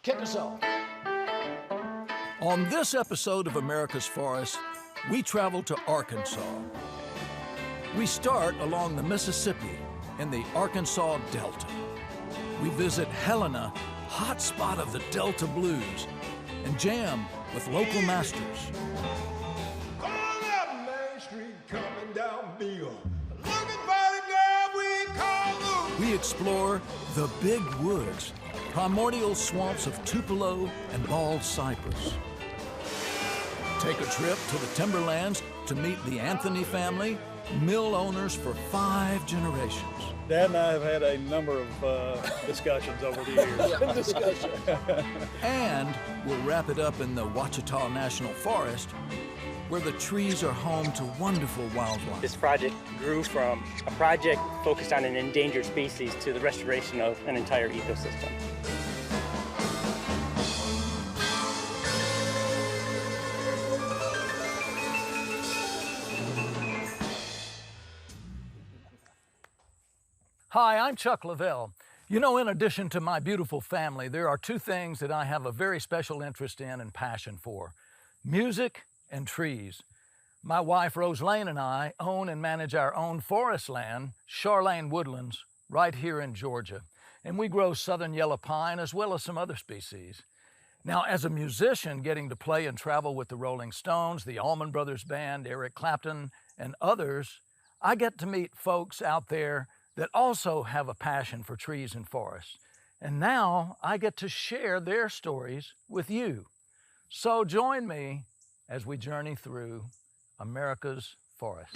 kick us off. On this episode of America's Forest, we travel to Arkansas. We start along the Mississippi in the Arkansas Delta. We visit Helena, hot spot of the Delta blues, and jam with local masters. On that Main Street coming down Beale, looking for the girl we call Lou. We explore the Big Woods, primordial swamps of Tupelo and bald cypress. Take a trip to the Timberlands to meet the Anthony family, mill owners for 5 generations. Dad and I have had a number of discussions over the years. And we'll wrap it up in the Ouachita National Forest, where the trees are home to wonderful wildlife. This project grew from a project focused on an endangered species to the restoration of an entire ecosystem. Hi, I'm Chuck Lavelle. You know, in addition to my beautiful family, there are 2 things that I have a very special interest in and passion for: music and trees. My wife, Rose Lane, and I own and manage our own forest land, Charlane Woodlands, right here in Georgia. And we grow southern yellow pine as well as some other species. Now, as a musician, getting to play and travel with the Rolling Stones, the Allman Brothers Band, Eric Clapton, and others, I get to meet folks out there that also have a passion for trees and forests. And now I get to share their stories with you. So join me as we journey through America's Forest.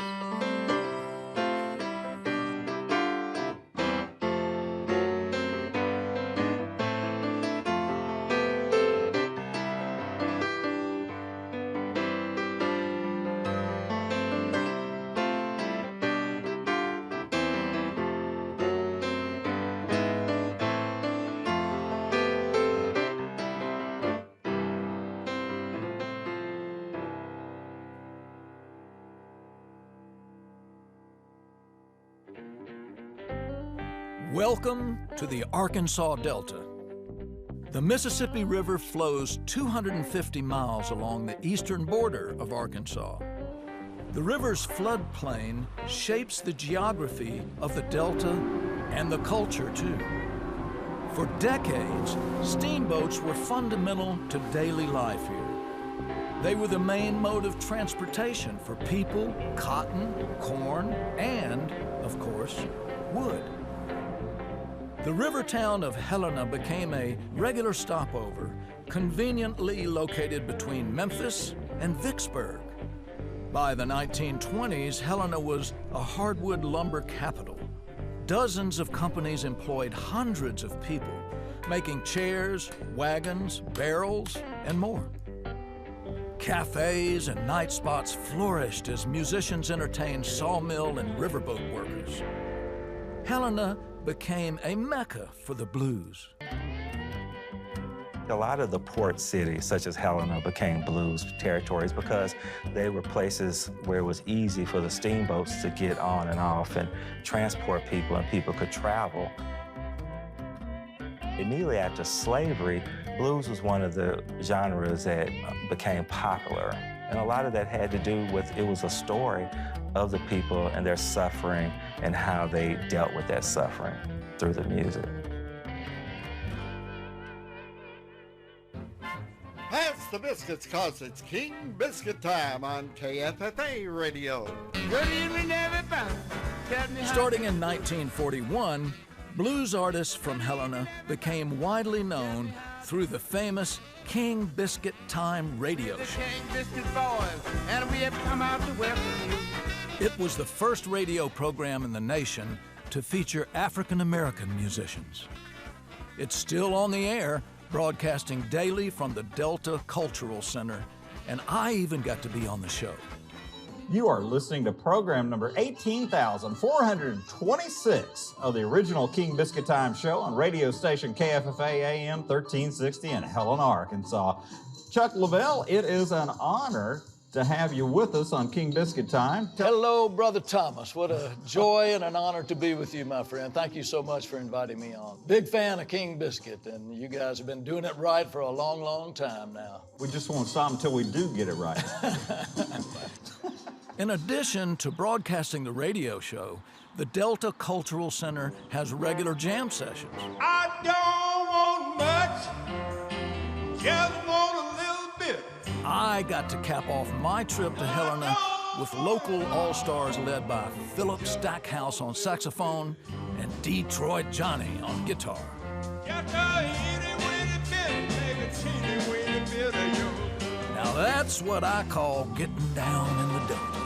Welcome to the Arkansas Delta. The Mississippi River flows 250 miles along the eastern border of Arkansas. The river's floodplain shapes the geography of the Delta and the culture, too. For decades, steamboats were fundamental to daily life here. They were the main mode of transportation for people, cotton, corn, and, of course, wood. The river town of Helena became a regular stopover, conveniently located between Memphis and Vicksburg. By the 1920s, Helena was a hardwood lumber capital. Dozens of companies employed hundreds of people, making chairs, wagons, barrels, and more. Cafes and night spots flourished as musicians entertained sawmill and riverboat workers. Helena became a mecca for the blues. A lot of the port cities, such as Helena, became blues territories because they were places where it was easy for the steamboats to get on and off and transport people, and people could travel. Immediately after slavery, blues was one of the genres that became popular. And a lot of that had to do with, it was a story of the people and their suffering and how they dealt with that suffering through the music. Pass the biscuits, cause it's King Biscuit time on KFFA Radio. Good evening, everybody. Tell me how. Starting in 1941, blues artists from Helena became widely known through the famous King Biscuit Time radio show. King Biscuit boys, and we have come out to welcome you. It was the first radio program in the nation to feature African-American musicians. It's still on the air, broadcasting daily from the Delta Cultural Center, and I even got to be on the show. You are listening to program number 18,426 of the original King Biscuit Time show on radio station KFFA AM 1360 in Helena, Arkansas. Chuck Lavelle, it is an honor to have you with us on King Biscuit Time. Hello, Brother Thomas. What a joy and an honor to be with you, my friend. Thank you so much for inviting me on. Big fan of King Biscuit, and you guys have been doing it right for a long, long time now. We just won't stop until we do get it right. In addition to broadcasting the radio show, the Delta Cultural Center has regular jam sessions. I don't want much, just want a little bit. I got to cap off my trip to Helena with local all-stars led by Philip Stackhouse on saxophone and Detroit Johnny on guitar. Got a itty-bitty bit, baby, teeny-weeny bit of you. Now that's what I call getting down in the Delta.